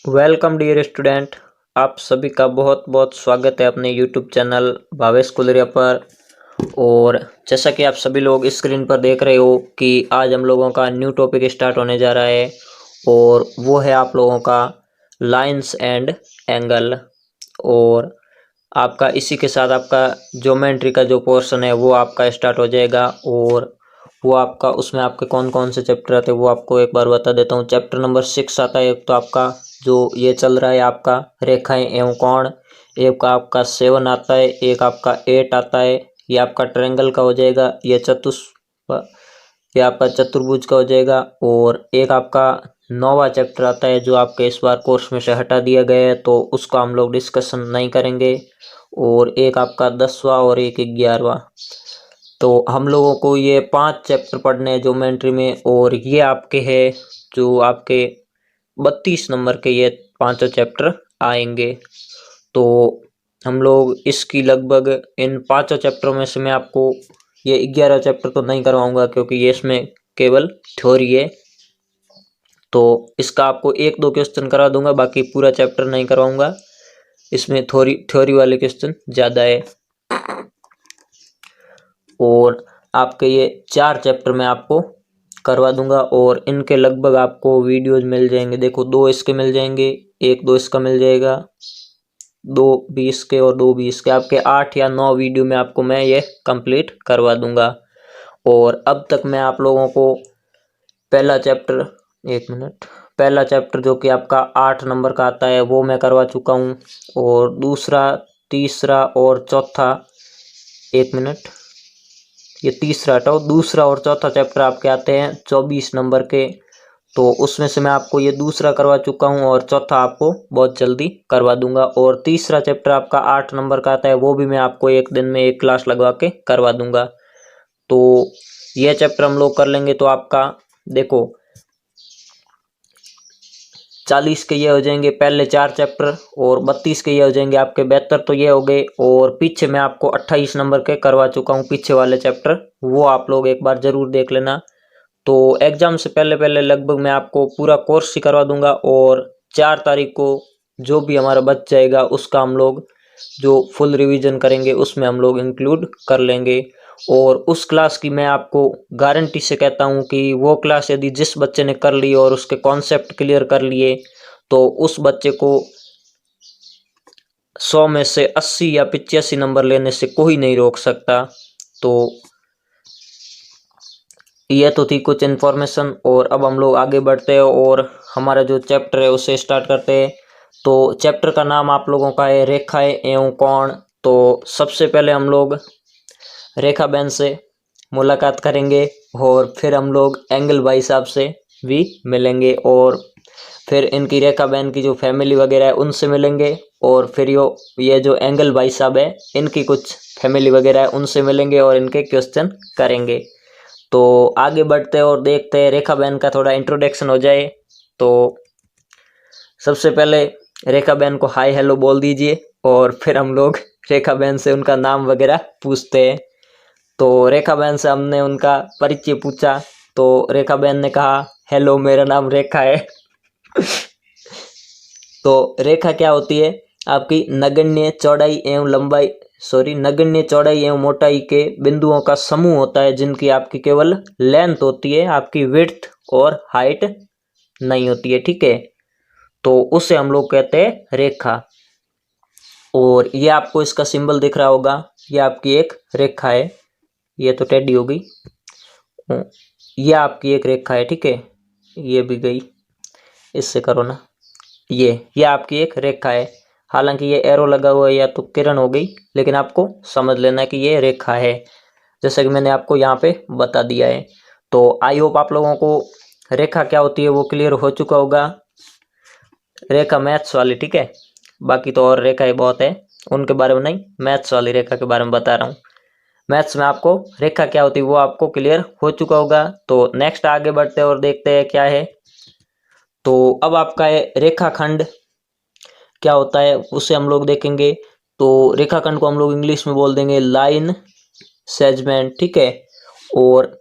Welcome dear student. आप सभी का बहुत बहुत स्वागत है अपने यूट्यूब चैनल भावेश कुलरिया पर। और जैसा कि आप सभी लोग स्क्रीन पर देख रहे हो कि आज हम लोगों का न्यू टॉपिक स्टार्ट होने जा रहा है और वो है आप लोगों का लाइंस एंड एंगल। और आपका इसी के साथ आपका ज्योमेट्री का जो पोर्शन है वो आपका स्टार्ट हो जाएगा। और वो आपका उसमें आपके कौन कौन से चैप्टर आते हैं वो आपको एक बार बता देता हूँ। चैप्टर नंबर 6 आता है। एक तो आपका जो ये चल रहा है आपका रेखाएं एवं कोण, एक आपका 7 आता है, एक आपका 8 आता है, ये आपका ट्रायंगल का हो जाएगा, ये आपका चतुर्भुज का हो जाएगा। और एक आपका 9वां चैप्टर आता है जो आपके इस बार कोर्स में से हटा दिया गया है तो उसका हम लोग डिस्कशन नहीं करेंगे। और एक आपका 10वां और एक 11वां। तो हम लोगों को ये 5 चैप्टर पढ़ने हैं ज्योमेट्री में और ये आपके है जो आपके 32 नंबर के ये 5 चैप्टर आएंगे। तो हम लोग इसकी लगभग इन 5 चैप्टरों में से मैं आपको ये 11 चैप्टर तो नहीं करवाऊंगा क्योंकि ये इसमें केवल थ्योरी है। तो इसका आपको 1-2 क्वेश्चन करा दूंगा, बाकी पूरा चैप्टर नहीं करवाऊंगा। इसमें थ्योरी वाले क्वेश्चन ज़्यादा है। और आपके ये 4 चैप्टर मैं आपको करवा दूंगा और इनके लगभग आपको वीडियोज मिल जाएंगे। देखो 2 इसके मिल जाएंगे, 1-2 इसका मिल जाएगा, 2 भी इसके और 2 भी इसके। आपके 8 या 9 वीडियो में आपको मैं ये कंप्लीट करवा दूंगा। और अब तक मैं आप लोगों को पहला चैप्टर, एक मिनट, पहला चैप्टर जो कि आपका 8 नंबर का आता है वो मैं करवा चुका हूँ। और दूसरा, तीसरा और चौथा, एक मिनट, ये तीसरा हटाओ, दूसरा और चौथा चैप्टर आपके आते हैं 24 नंबर के। तो उसमें से मैं आपको ये दूसरा करवा चुका हूँ और चौथा आपको बहुत जल्दी करवा दूंगा। और तीसरा चैप्टर आपका 8 नंबर का आता है वो भी मैं आपको एक दिन में एक क्लास लगवा के करवा दूंगा। तो ये चैप्टर हम लोग कर लेंगे तो आपका देखो 40 के ये हो जाएंगे पहले 4 चैप्टर और 32 के ये हो जाएंगे आपके 72। तो ये हो गए। और पीछे मैं आपको 28 नंबर के करवा चुका हूँ पीछे वाले चैप्टर, वो आप लोग एक बार जरूर देख लेना। तो एग्जाम से पहले पहले लगभग मैं आपको पूरा कोर्स ही करवा दूंगा और 4 तारीख को जो भी हमारा बच जाएगा उसका हम लोग जो फुल रिवीजन करेंगे उसमें हम लोग इंक्लूड कर लेंगे। और उस क्लास की मैं आपको गारंटी से कहता हूं कि वो क्लास यदि जिस बच्चे ने कर ली और उसके कॉन्सेप्ट क्लियर कर लिए तो उस बच्चे को 100 में से 80 या 85 नंबर लेने से कोई नहीं रोक सकता। तो ये तो थी कुछ इन्फॉर्मेशन और अब हम लोग आगे बढ़ते हैं और हमारा जो चैप्टर है उसे स्टार्ट करते हैं। तो चैप्टर का नाम आप लोगों का है रेखाएं एवं कोण। तो सबसे पहले हम लोग रेखा बहन से मुलाकात करेंगे और फिर हम लोग एंगल भाई साहब से भी मिलेंगे और फिर इनकी रेखा बहन की जो फैमिली वगैरह है उनसे मिलेंगे। और फिर ये जो एंगल भाई साहब है इनकी कुछ फैमिली वगैरह है उनसे मिलेंगे और इनके क्वेश्चन करेंगे। तो आगे बढ़ते हैं और देखते हैं रेखा बहन का थोड़ा इंट्रोडक्शन हो जाए। तो सबसे पहले रेखा बहन को हाय हेलो बोल दीजिए और फिर हम लोग रेखा बहन से उनका नाम वगैरह पूछते हैं। तो रेखा बहन से हमने उनका परिचय पूछा तो रेखा बहन ने कहा हेलो मेरा नाम रेखा है। तो रेखा क्या होती है? आपकी नगण्य चौड़ाई एवं लंबाई, नगण्य चौड़ाई एवं मोटाई के बिंदुओं का समूह होता है जिनकी आपकी केवल लेंथ होती है, आपकी विड्थ और हाइट नहीं होती है। ठीक है, तो उसे हम लोग कहते हैं रेखा। और ये आपको इसका सिंबल दिख रहा होगा, ये आपकी एक रेखा है, ये तो टेढ़ी हो गई, ये आपकी एक रेखा है। ठीक है, ये भी गई, इससे करो ना, ये आपकी एक रेखा है। हालांकि ये एरो लगा हुआ है या तो किरण हो गई, लेकिन आपको समझ लेना कि ये रेखा है जैसा कि मैंने आपको यहाँ पे बता दिया है। तो आई होप आप लोगों को रेखा क्या होती है वो क्लियर हो चुका होगा। रेखा मैथ्स वाली, ठीक है, बाकी तो और रेखाएं बहुत है उनके बारे में नहीं, मैथ्स वाली रेखा के बारे में बता रहा हूँ। मैथ्स में आपको रेखा क्या होती है वो आपको क्लियर हो चुका होगा। तो नेक्स्ट आगे बढ़ते हैं और देखते हैं क्या है। तो अब आपका है रेखाखंड क्या होता है उसे हम लोग देखेंगे। तो रेखाखंड को हम लोग इंग्लिश में बोल देंगे लाइन सेगमेंट। ठीक है, और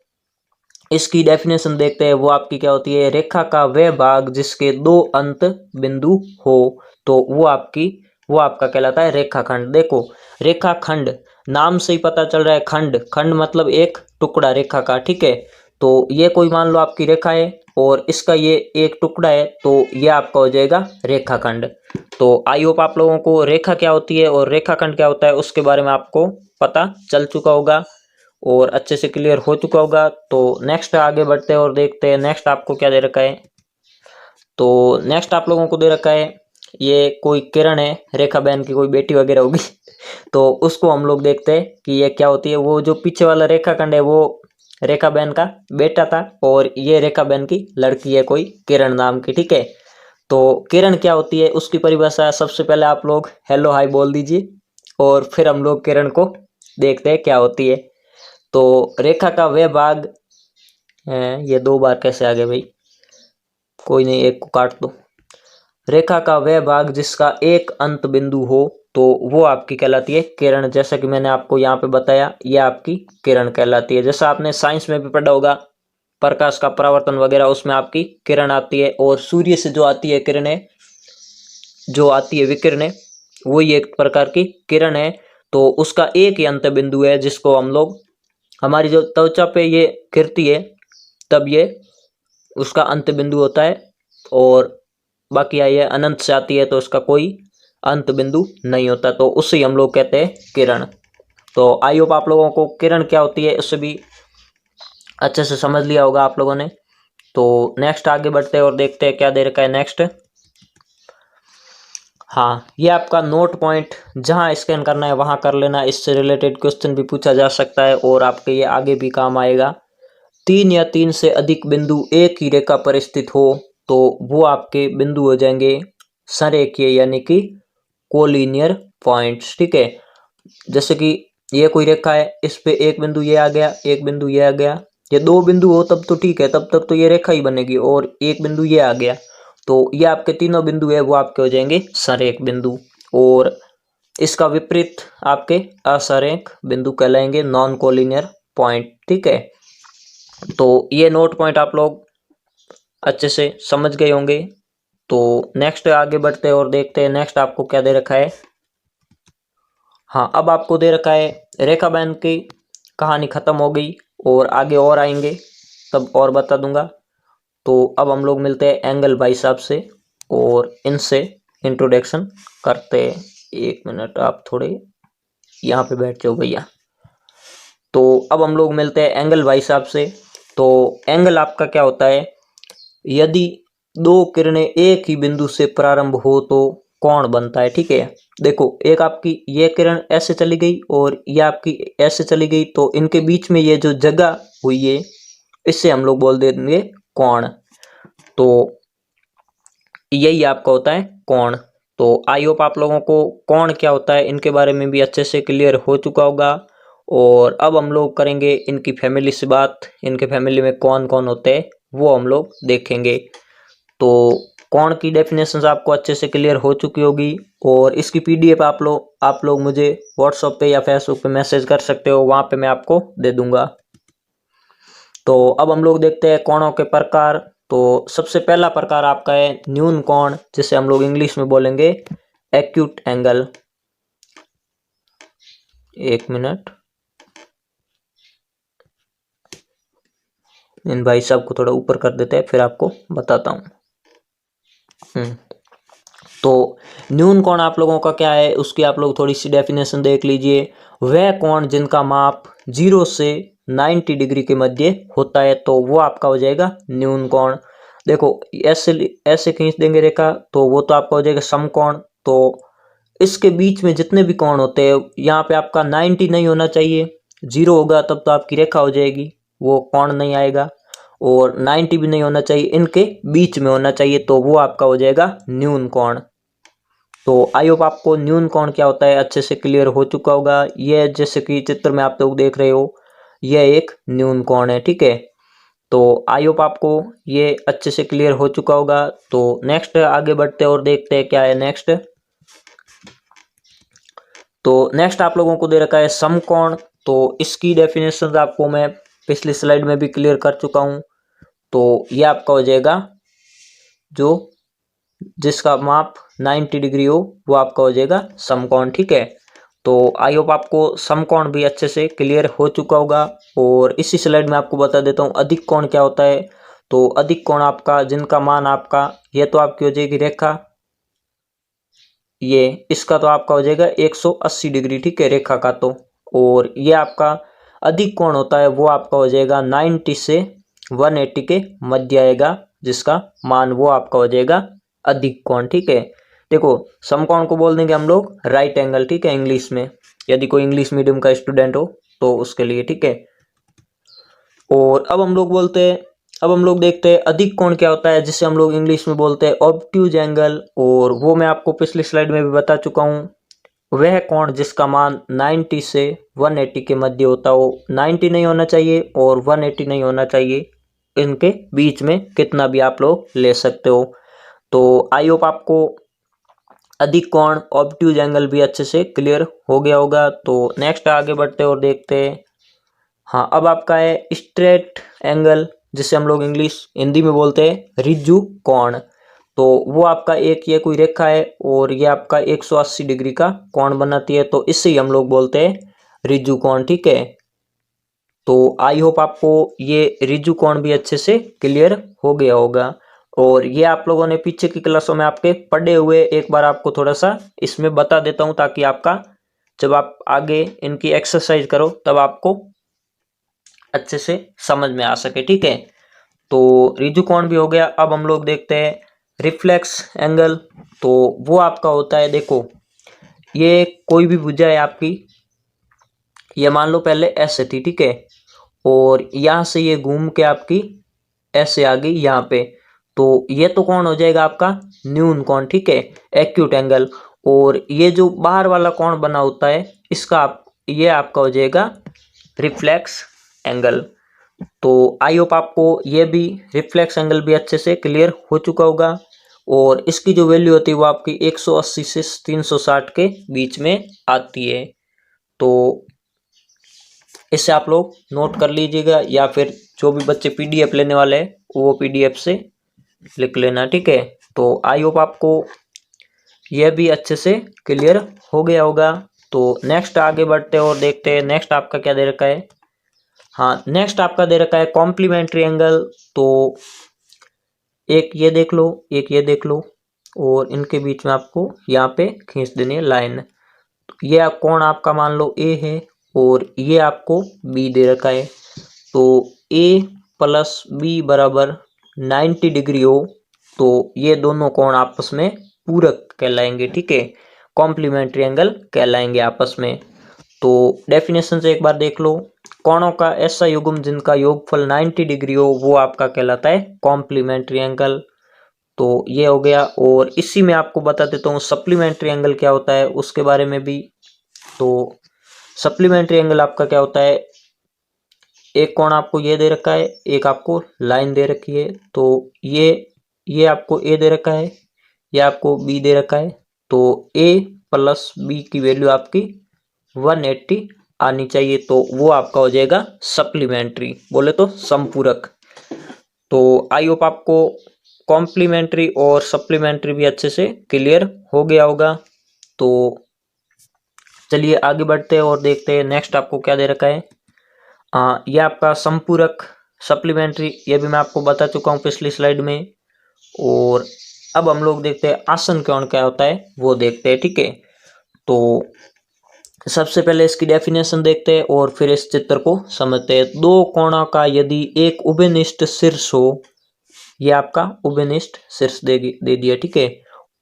इसकी डेफिनेशन देखते हैं, वो आपकी क्या होती है, रेखा का वह भाग जिसके दो अंत बिंदु हो, तो वो आपका कहलाता है रेखाखंड। देखो रेखाखंड नाम से ही पता चल रहा है, खंड खंड मतलब एक टुकड़ा रेखा का, ठीक है। तो ये कोई मान लो आपकी रेखा है और इसका ये एक टुकड़ा है, तो ये आपका हो जाएगा रेखाखंड। तो आई होप आप लोगों को रेखा क्या होती है और रेखाखंड क्या होता है उसके बारे में आपको पता चल चुका होगा और अच्छे से क्लियर हो चुका होगा। तो नेक्स्ट आगे बढ़ते हैं और देखते हैं नेक्स्ट आपको क्या दे रखा है। तो नेक्स्ट आप लोगों को दे रखा है, ये कोई किरण है, रेखा बहन की कोई बेटी वगैरह होगी तो उसको हम लोग देखते हैं कि ये क्या होती है। वो जो पीछे वाला रेखाखंड है वो रेखा बहन का बेटा था और ये रेखा बहन की लड़की है कोई किरण नाम की, ठीक है। तो किरण क्या होती है उसकी परिभाषा सबसे पहले आप लोग हेलो हाय बोल दीजिए और फिर हम लोग किरण को देखते हैं क्या होती है। तो रेखा का वह भाग है, ये दो बार कैसे आ गए भाई, कोई नहीं एक को काट दो। रेखा का वह भाग जिसका एक अंत बिंदु हो, तो वो आपकी कहलाती है किरण। जैसा कि मैंने आपको यहाँ पे बताया, ये आपकी किरण कहलाती है। जैसा आपने साइंस में भी पढ़ा होगा प्रकाश का परावर्तन वगैरह, उसमें आपकी किरण आती है और सूर्य से जो आती है किरणें, जो आती है विकिरणें, वही एक प्रकार की किरण है। तो उसका एक ही अंत बिंदु है जिसको हम लोग, हमारी जो त्वचा पे ये गिरती है तब ये उसका अंत बिंदु होता है, और बाकी ये अनंत से आती है तो उसका कोई अंत बिंदु नहीं होता, तो उसे हम लोग कहते हैं किरण। तो आई होप आप लोगों को किरण क्या होती है उससे भी अच्छे से समझ लिया होगा आप लोगों ने। तो नेक्स्ट आगे बढ़ते हैं और देखते हैं क्या दे रखा है नेक्स्ट। हाँ, ये आपका नोट पॉइंट, जहाँ स्कैन करना है वहाँ कर लेना, इससे रिलेटेड क्वेश्चन भी पूछा जा सकता है और आपके ये आगे भी काम आएगा। 3 या 3 से अधिक बिंदु एक ही रेखा पर स्थित हो तो वो आपके बिंदु हो जाएंगे संरेखीय यानी कि कोलिनियर पॉइंट्स, ठीक है। जैसे कि ये कोई रेखा है, इस पे एक बिंदु ये आ गया, एक बिंदु ये आ गया, ये दो बिंदु हो तब तो ठीक है, तब तक तो ये रेखा ही बनेगी, और एक बिंदु ये आ गया, तो ये आपके तीनों बिंदु है वो आपके हो जाएंगे संरेख बिंदु। और इसका विपरीत आपके असंरेख बिंदु कहलाएंगे, नॉन कोलिनियर पॉइंट, ठीक है। तो ये नोट पॉइंट आप लोग अच्छे से समझ गए होंगे। तो नेक्स्ट आगे बढ़ते हैं और देखते हैं नेक्स्ट आपको क्या दे रखा है। हाँ, अब आपको दे रखा है रेखा बहन की कहानी खत्म हो गई और आगे और आएंगे तब और बता दूंगा। तो अब हम लोग मिलते हैं एंगल भाई साहब से और इनसे इंट्रोडक्शन करते हैं। एक मिनट आप थोड़े यहाँ पे बैठ जाओ भैया। तो अब हम लोग मिलते हैं एंगल भाई साहब से। तो एंगल आपका क्या होता है, यदि दो किरणें एक ही बिंदु से प्रारंभ हो तो कोण बनता है, ठीक है। देखो एक आपकी ये किरण ऐसे चली गई और ये आपकी ऐसे चली गई, तो इनके बीच में ये जो जगह हुई है इससे हम लोग बोल देंगे कोण। तो यही आपका होता है कोण। तो आई होप आप लोगों को कोण क्या होता है इनके बारे में भी अच्छे से क्लियर हो चुका होगा। और अब हम लोग करेंगे इनकी फैमिली से बात, इनके फैमिली में कौन कौन होते हैं वो हम लोग देखेंगे। तो कोण की डेफिनेशंस आपको अच्छे से क्लियर हो चुकी होगी और इसकी पीडीएफ आप लोग मुझे व्हाट्सएप पे या फेसबुक पे मैसेज कर सकते हो, वहाँ पे मैं आपको दे दूंगा। तो अब हम लोग देखते हैं कोणों के प्रकार। तो सबसे पहला प्रकार आपका है न्यून कोण, जिसे हम लोग इंग्लिश में बोलेंगे एक्यूट एंगल। एक मिनट, इन भाई साहब को थोड़ा ऊपर कर देते हैं फिर आपको बताता हूँ। तो न्यून कोण आप लोगों का क्या है उसकी आप लोग थोड़ी सी डेफिनेशन देख लीजिए। वह कोण जिनका माप 0 से 90 डिग्री के मध्य होता है तो वो आपका हो जाएगा न्यून कोण। देखो ऐसे ऐसे खींच देंगे रेखा तो वो तो आपका हो जाएगा समकोण। तो इसके बीच में जितने भी कोण होते हैं यहाँ पे आपका 90 नहीं होना चाहिए, 0 होगा तब तो आपकी रेखा हो जाएगी, वो कोण नहीं आएगा, और 90 भी नहीं होना चाहिए, इनके बीच में होना चाहिए, तो वो आपका हो जाएगा न्यून कोण। तो आई होप आपको न्यून कोण क्या होता है अच्छे से क्लियर हो चुका होगा। यह जैसे कि चित्र में आप लोग देख रहे हो यह एक न्यून कोण है, ठीक है। तो आई होप आपको ये अच्छे से क्लियर हो चुका होगा। तो नेक्स्ट आगे बढ़ते हैं और देखते हैं क्या है नेक्स्ट। तो नेक्स्ट आप लोगों को दे रखा है समकोण। तो इसकी डेफिनेशन आपको मैं पिछली स्लाइड में भी क्लियर कर चुका हूँ। तो ये आपका हो जाएगा जो जिसका माप 90 डिग्री हो वो आपका हो जाएगा समकोण। ठीक है, तो आई होप आपको समकोण भी अच्छे से क्लियर हो चुका होगा। और इसी स्लाइड में आपको बता देता हूँ अधिक कोण क्या होता है। तो अधिक कोण आपका जिनका मान आपका ये तो आपकी हो जाएगी रेखा, ये इसका तो आपका हो जाएगा 180 डिग्री। ठीक है, रेखा का तो। और ये आपका अधिक कोण होता है वो आपका हो जाएगा 90 से 180 के मध्य आएगा, जिसका मान वो आपका हो जाएगा अधिक कोण। ठीक है, देखो समकोण को बोल देंगे हम लोग राइट एंगल। ठीक है, इंग्लिश में, यदि कोई इंग्लिश मीडियम का स्टूडेंट हो तो उसके लिए। ठीक है, और अब हम लोग देखते हैं अधिक कोण क्या होता है, जिसे हम लोग इंग्लिश में बोलते हैं ऑब्ट्यूज एंगल। और वो मैं आपको पिछली स्लाइड में भी बता चुका हूँ। वह कोण जिसका मान 90 से 180 के मध्य होता हो। 90 नहीं होना चाहिए और 180 नहीं होना चाहिए, इनके बीच में कितना भी आप लोग ले सकते हो। तो आई होप आपको अधिक कोण ऑब्ट्यूज एंगल भी अच्छे से क्लियर हो गया होगा। तो नेक्स्ट आगे बढ़ते और देखते हैं। हाँ, अब आपका है स्ट्रेट एंगल, जिसे हम लोग हिंदी में बोलते हैं ऋजु कोण। तो वो आपका एक ये कोई रेखा है और ये आपका 180 डिग्री का कोण बनाती है, तो इससे ही हम लोग बोलते हैं ऋजु कोण। ठीक है, तो आई होप आपको ये ऋजु कोण भी अच्छे से क्लियर हो गया होगा। और ये आप लोगों ने पीछे की क्लासों में आपके पढ़े हुए, एक बार आपको थोड़ा सा इसमें बता देता हूँ, ताकि आपका जब आप आगे इनकी एक्सरसाइज करो तब आपको अच्छे से समझ में आ सके। ठीक है, तो ऋजु कोण भी हो गया। अब हम लोग देखते हैं रिफ्लेक्स एंगल। तो वो आपका होता है, देखो ये कोई भी भुजा है आपकी, ये मान लो पहले ऐसे थी। ठीक है, और यहाँ से ये घूम के आपकी ऐसे आ गई यहाँ पे, तो ये तो कौन हो जाएगा आपका न्यून कोण। ठीक है, एक्यूट एंगल। और ये जो बाहर वाला कोण बना होता है इसका ये आपका हो जाएगा रिफ्लेक्स एंगल। तो आई होप आपको ये भी रिफ्लेक्स एंगल भी अच्छे से क्लियर हो चुका होगा। और इसकी जो वैल्यू होती है वो आपकी 180 से 360 के बीच में आती है। तो इससे आप लोग नोट कर लीजिएगा, या फिर जो भी बच्चे पीडीएफ लेने वाले हैं वो पीडीएफ से लिख लेना। ठीक है, तो आई होप आपको यह भी अच्छे से क्लियर हो गया होगा। तो नेक्स्ट आगे बढ़ते हैं और देखते हैं नेक्स्ट आपका क्या दे रखा है। हाँ, नेक्स्ट आपका दे रखा है कॉम्प्लीमेंट्री एंगल। तो एक ये देख लो, एक ये देख लो, और इनके बीच में आपको यहाँ पे खींच देनी है लाइन। ये कोण आपका मान लो ए है और ये आपको बी दे रखा है। तो ए प्लस बी बराबर 90 डिग्री हो तो ये दोनों कोण आपस में पूरक कहलाएंगे। ठीक है, कॉम्प्लीमेंट्री एंगल कहलाएंगे आपस में। तो डेफिनेशन से एक बार देख लो, कोणों का ऐसा युग्म जिनका योगफल 90 डिग्री हो वो आपका कहलाता है कॉम्प्लीमेंट्री एंगल। तो ये हो गया। और इसी में आपको बता देता हूँ सप्लीमेंट्री एंगल क्या होता है उसके बारे में भी। तो सप्लीमेंट्री एंगल आपका क्या होता है, एक कोण आपको ये दे रखा है, एक आपको लाइन दे रखी है। तो ये आपको ए दे रखा है, ये आपको बी दे रखा है। तो ए प्लस बी की वैल्यू आपकी 180 आनी चाहिए, तो वो आपका हो जाएगा सप्लीमेंट्री, बोले तो संपूरक। तो आई होप आपको कॉम्प्लीमेंट्री और सप्लीमेंट्री भी अच्छे से क्लियर हो गया होगा। तो चलिए आगे बढ़ते हैं और देखते हैं नेक्स्ट आपको क्या दे रखा है। ये आपका संपूरक सप्लीमेंट्री, ये भी मैं आपको बता चुका हूँ पिछली स्लाइड में। और अब हम लोग देखते हैं आसन कोण क्या होता है वो देखते हैं। ठीक है, तो सबसे पहले इसकी डेफिनेशन देखते हैं और फिर इस चित्र को समझते हैं। दो कोणों का यदि एक उभयनिष्ठ शीर्ष हो, ये आपका उभयनिष्ठ शीर्ष दे दिया। ठीक है,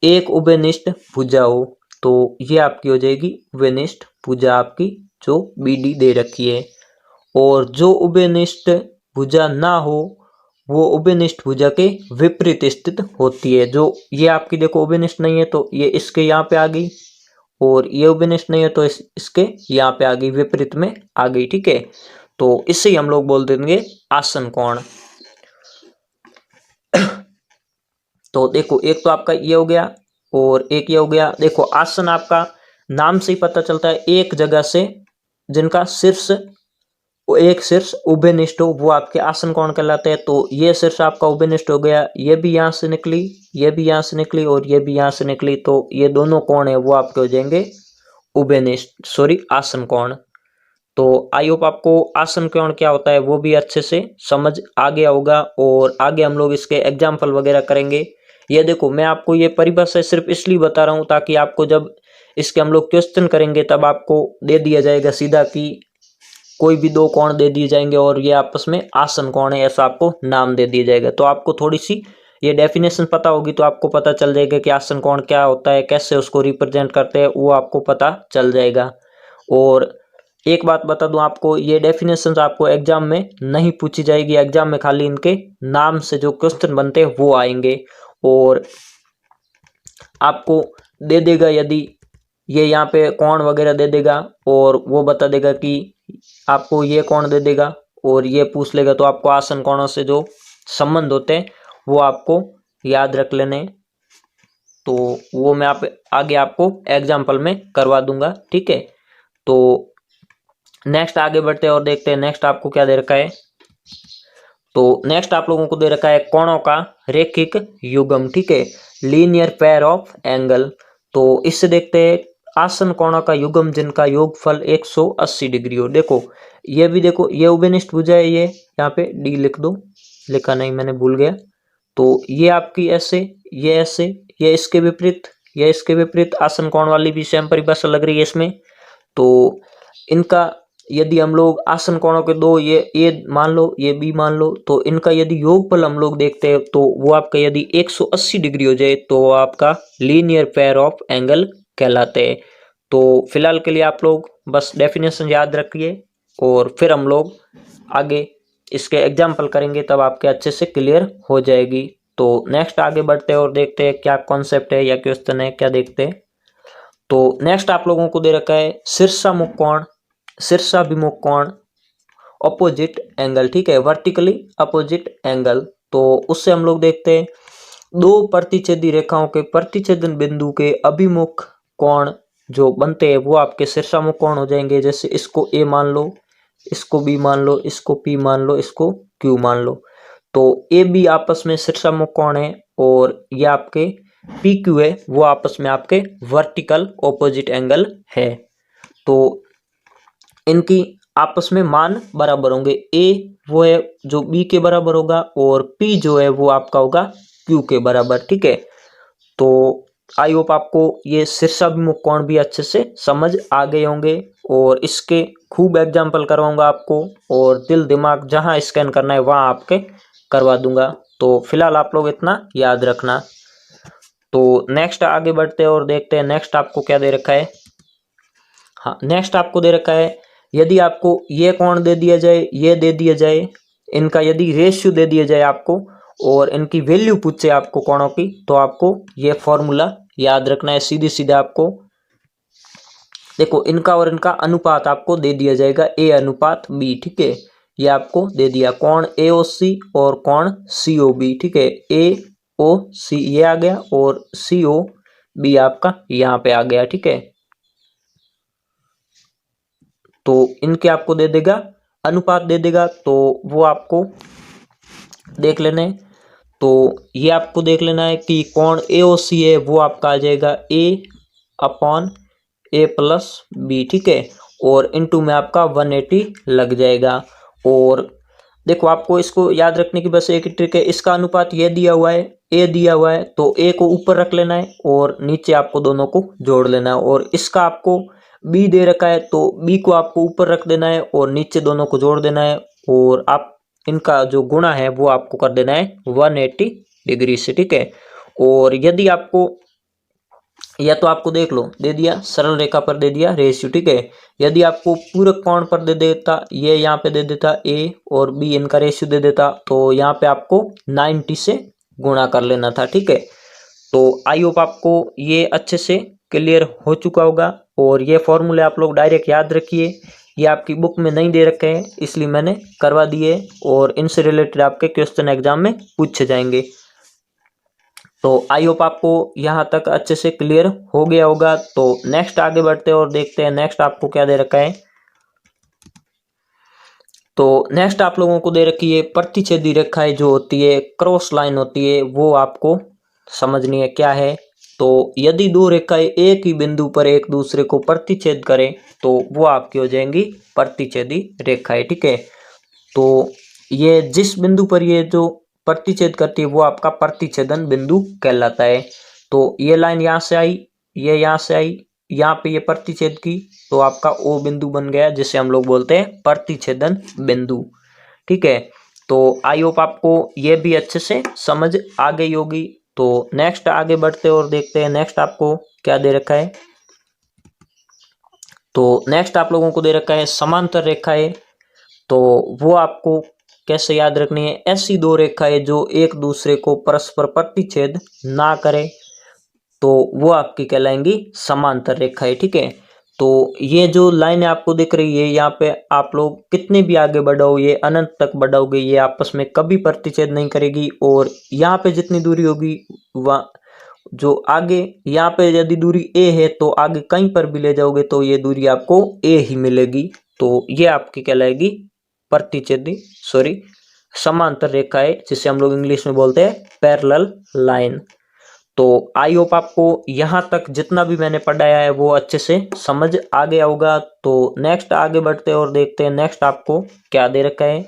एक उभयनिष्ठ भुजा हो तो ये आपकी हो जाएगी उभयनिष्ठ भुजा आपकी, जो बीडी दे रखी है। और जो उभयनिष्ठ भुजा ना हो वो उभयनिष्ठ भुजा के विपरीत स्थित होती है। जो ये आपकी देखो उभयनिष्ठ नहीं है तो ये इसके यहाँ पे आ गई, और ये उभयनिष्ठ नहीं है तो इसके यहाँ पे आ गई, विपरीत में आ गई। ठीक है, तो इससे ही हम लोग बोल देंगे आसन कोण। तो देखो एक तो आपका ये हो गया और एक ये हो गया। देखो आसन आपका नाम से ही पता चलता है एक जगह से जिनका शीर्ष वो एक शीर्ष उभयनिष्ठ हो वो आपके आसन कोण कहलाते हैं। तो ये शीर्ष आपका उभयनिष्ठ हो गया, ये भी यहाँ से निकली, ये भी यहाँ से निकली और ये भी यहाँ से निकली, तो ये दोनों कोण है वो आपके हो जाएंगे उभयनिष्ठ आसन कोण। तो आई होप आपको आसन कोण क्या होता है वो भी अच्छे से समझ आ गया होगा, और आगे हम लोग इसके एग्जाम्पल वगैरह करेंगे। ये देखो मैं आपको ये परिभाषा सिर्फ इसलिए बता रहा हूँ ताकि आपको जब इसके हम लोग क्वेश्चन करेंगे तब आपको दे दिया जाएगा सीधा कि कोई भी दो कोण दे दिए जाएंगे और ये आपस में आसन कोण है, ऐसा आपको नाम दे दिया जाएगा। तो आपको थोड़ी सी ये डेफिनेशन पता होगी तो आपको पता चल जाएगा कि आसन कोण क्या होता है, कैसे उसको रिप्रेजेंट करते हैं, वो आपको पता चल जाएगा। और एक बात बता दूं आपको, ये डेफिनेशन आपको एग्जाम में नहीं पूछी जाएगी, एग्जाम में खाली इनके नाम से जो क्वेश्चन बनते हैं वो आएंगे, और आपको दे देगा यदि ये यहाँ पे कोण वगैरह दे देगा और वो बता देगा कि आपको ये कोण दे देगा और ये पूछ लेगा, तो आपको आसन कोणों से जो संबंध होते हैं वो आपको याद रख लेने। तो वो मैं आगे आपको एग्जाम्पल में करवा दूंगा, ठीक है। तो नेक्स्ट आगे बढ़ते हैं और देखते हैं नेक्स्ट आपको क्या दे रखा है। तो नेक्स्ट आप लोगों को दे रखा है कोणों का रेखिक युग्म, ठीक है, लीनियर पेयर ऑफ एंगल। तो इससे देखते हैं आसन कोणों का युग्म जिनका योगफल 180 डिग्री हो। देखो ये भी देखो, ये उभयनिष्ठ भुजा है, ये यहाँ पे डी लिख दो, लिखा नहीं मैंने भूल गया। तो ये आपकी ऐसे, ये ऐसे, ये इसके विपरीत, ये इसके विपरीत, आसन कोण वाली भी सेम परिभाषा लग रही है इसमें। तो इनका यदि हम लोग आसन कोणों के दो, ये मान लो, ये बी मान लो, तो इनका यदि योगफल हम लोग देखते हैं तो वो आपका यदि 180 डिग्री हो जाए तो वो आपका लीनियर पेयर ऑफ एंगल कहलाते हैं। तो फिलहाल के लिए आप लोग बस डेफिनेशन याद रखिए और फिर हम लोग आगे इसके एग्जाम्पल करेंगे, तब आपके अच्छे से क्लियर हो जाएगी। तो नेक्स्ट आगे बढ़ते हैं और देखते हैं क्या कॉन्सेप्ट है या क्वेश्चन है, क्या देखते हैं। तो नेक्स्ट आप लोगों को दे रखा है शीर्षामुख कोण, शीर्षाभिमुख कोण, अपोजिट एंगल, ठीक है, वर्टिकली अपोजिट एंगल। तो उससे हम लोग देखते हैं दो प्रतिच्छेदी रेखाओं के प्रतिच्छेदन बिंदु के अभिमुख कोण जो बनते हैं वो आपके शीर्षामुख कोण हो जाएंगे। जैसे इसको ए मान लो, इसको बी मान लो, इसको पी मान लो, इसको क्यू मान लो। तो ए बी आपस में शीर्षामुख कोण है और ये आपके पी क्यू है वो आपस में आपके वर्टिकल ऑपोजिट एंगल है। तो इनकी आपस में मान बराबर होंगे, ए वो है जो बी के बराबर होगा और पी जो है वो आपका होगा क्यू के बराबर, ठीक है। तो आई होप आपको ये शीर्षाभिमुख कोण भी अच्छे से समझ आ गए होंगे और इसके खूब एग्जाम्पल करवाऊंगा आपको, और दिल दिमाग जहां स्कैन करना है वहां आपके करवा दूंगा। तो फिलहाल आप लोग इतना याद रखना। तो नेक्स्ट आगे बढ़ते हैं और देखते हैं नेक्स्ट आपको क्या दे रखा है। हाँ, नेक्स्ट आपको दे रखा है यदि आपको ये कोण दे दिया जाए, ये दे दिया जाए, इनका यदि रेशियो दे दिया जाए आपको और इनकी वैल्यू पूछे आपको कोणों की, तो आपको ये फॉर्मूला याद रखना है। सीधे सीधे आपको देखो इनका और इनका अनुपात आपको दे दिया जाएगा, ए अनुपात बी, ठीक है। ये आपको दे दिया कोण AOC और कोण COB, ठीक है। AOC ये आ गया और COB आपका यहाँ पे आ गया, ठीक है। तो इनके आपको दे देगा अनुपात दे देगा, तो वो आपको देख लेना है। तो ये आपको देख लेना है कि कोण AOC है वो आपका आ जाएगा A/A+B, ठीक है, और इनटू में आपका 180 लग जाएगा। और देखो आपको इसको याद रखने की बस एक ट्रिक है, इसका अनुपात ये दिया हुआ है, A दिया हुआ है, तो A को ऊपर रख लेना है और नीचे आपको दोनों को जोड़ लेना है। और इसका आपको B दे रखा है तो B को आपको ऊपर रख देना है और नीचे दोनों को जोड़ देना है, और आप इनका जो गुणा है वो आपको कर देना है 180 डिग्री से, ठीक है। और यदि आपको या तो आपको देख लो दे दिया सरल रेखा पर दे दिया रेशियो, ठीक है। यदि आपको पूरक कोण पर दे देता, ये यहाँ पे दे देता A और B इनका रेशियो दे देता, तो यहाँ पे आपको 90 से गुणा कर लेना था, ठीक है। तो आई होप आपको ये अच्छे से क्लियर हो चुका होगा और ये फॉर्मूले आप लोग डायरेक्ट याद रखिए। ये आपकी बुक में नहीं दे रखे हैं इसलिए मैंने करवा दिए और इनसे रिलेटेड आपके क्वेश्चन एग्जाम में पूछे जाएंगे। तो आई होप आपको यहाँ तक अच्छे से क्लियर हो गया होगा। तो नेक्स्ट आगे बढ़ते हैं और देखते हैं नेक्स्ट आपको क्या दे रखा है। तो नेक्स्ट आप लोगों को दे रखी है प्रतिच्छेदी रेखाएं जो होती है, क्रॉस लाइन होती है, वो आपको समझनी है क्या है। तो यदि दो रेखाएं एक ही बिंदु पर एक दूसरे को प्रतिच्छेद करें तो वो आपकी हो जाएंगी प्रतिच्छेदी रेखाएं, ठीक है। तो ये जिस बिंदु पर ये जो प्रतिच्छेद करती है वो आपका प्रतिच्छेदन बिंदु कहलाता है। तो ये लाइन यहाँ से आई, ये यहाँ से आई, यहाँ पे ये प्रतिच्छेद की, तो आपका ओ बिंदु बन गया जिसे हम लोग बोलते हैं प्रतिच्छेदन बिंदु, ठीक है। तो आई होप आपको ये भी अच्छे से समझ आ गई होगी। तो नेक्स्ट आगे बढ़ते और देखते हैं नेक्स्ट आपको क्या दे रखा है। तो नेक्स्ट आप लोगों को दे रखा है समांतर रेखाएं। तो वो आपको कैसे याद रखनी है, ऐसी दो रेखाएं जो एक दूसरे को परस्पर प्रतिच्छेद ना करे तो वो आपकी कहलाएंगी समांतर रेखाएं, ठीक है। तो ये जो लाइन आपको दिख रही है यहाँ पे आप लोग कितने भी आगे बढ़ाओ, ये अनंत तक बढ़ाओगे, ये आपस में कभी प्रतिच्छेद नहीं करेगी। और यहाँ पे जितनी दूरी होगी वह जो आगे यहाँ पे यदि दूरी ए है तो आगे कहीं पर भी ले जाओगे तो ये दूरी आपको ए ही मिलेगी। तो ये आपकी कहलाएगी प्रतिच्छेदी समांतर रेखाएं, जिसे हम लोग इंग्लिश में बोलते हैं पैरेलल लाइन। तो आई होप आपको यहाँ तक जितना भी मैंने पढ़ाया है वो अच्छे से समझ आ गया होगा। तो नेक्स्ट आगे बढ़ते हैं और देखते हैं नेक्स्ट आपको क्या दे रखा है।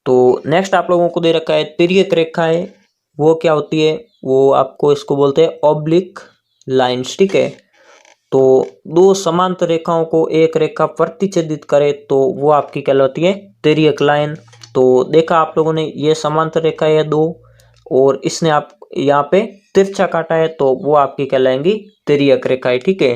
तो नेक्स्ट आप लोगों को दे रखा है तिर्यक रेखाएं। वो क्या होती है, वो आपको इसको बोलते हैं ऑब्लिक लाइंस, ठीक है। तो दो समांतर रेखाओं को एक रेखा प्रतिच्छेदित करे तो वो आपकी कहलाती है तिर्यक लाइन। तो देखा आप लोगों ने, ये समांतर रेखा है दो और इसने आप यहाँ पे तिरछा काटा है तो वो आपकी कहलाएंगी तिर्यक रेखाएं, ठीक है।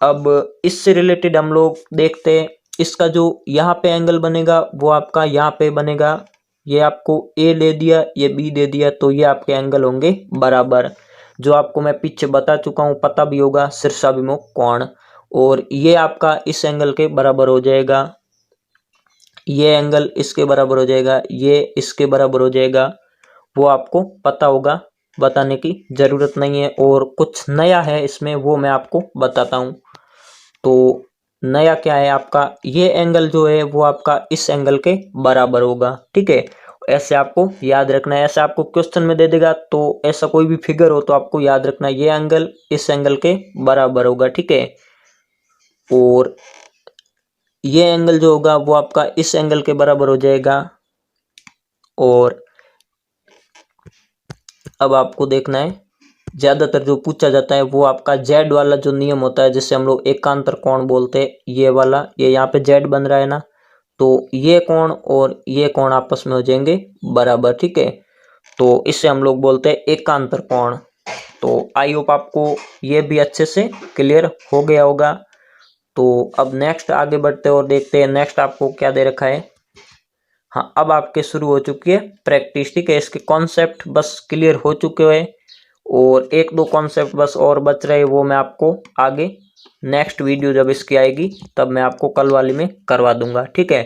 अब इससे रिलेटेड हम लोग देखते हैं, इसका जो यहाँ पे एंगल बनेगा वो आपका यहाँ पे बनेगा। ये आपको ए दे दिया, ये बी दे दिया, तो ये आपके एंगल होंगे बराबर, जो आपको मैं पीछे बता चुका हूँ, पता भी होगा, शीर्षाभिमुख कोण। और ये आपका इस एंगल के बराबर हो जाएगा, ये एंगल इसके बराबर हो जाएगा, ये इसके बराबर हो जाएगा। वो आपको पता होगा, बताने की जरूरत नहीं है। और कुछ नया है इसमें वो मैं आपको बताता हूँ। तो नया क्या है आपका, ये एंगल जो है वो आपका इस एंगल के बराबर होगा, ठीक है। ऐसे आपको याद रखना है, ऐसे आपको क्वेश्चन में दे देगा तो ऐसा कोई भी फिगर हो तो आपको याद रखना है ये एंगल इस एंगल के बराबर होगा, ठीक है। और ये एंगल जो होगा वो आपका इस एंगल के बराबर हो जाएगा। और अब आपको देखना है, ज्यादातर जो पूछा जाता है वो आपका जेड वाला जो नियम होता है, जिसे हम लोग एकांतर कोण बोलते हैं, ये वाला, ये यहाँ पे जेड बन रहा है ना, तो ये कोण और ये कोण आपस में हो जाएंगे बराबर, ठीक है। तो इससे हम लोग बोलते हैं एकांतर कोण। तो आई होप आपको ये भी अच्छे से क्लियर हो गया होगा। तो अब नेक्स्ट आगे बढ़ते हैं और देखते हैं नेक्स्ट आपको क्या दे रखा है। हाँ, अब आपके शुरू हो चुकी है प्रैक्टिस, ठीक है। इसके कॉन्सेप्ट बस क्लियर हो चुके हैं और एक दो कॉन्सेप्ट बस और बच रहे हैं, वो मैं आपको आगे नेक्स्ट वीडियो जब इसकी आएगी तब मैं आपको कल वाली में करवा दूंगा, ठीक है।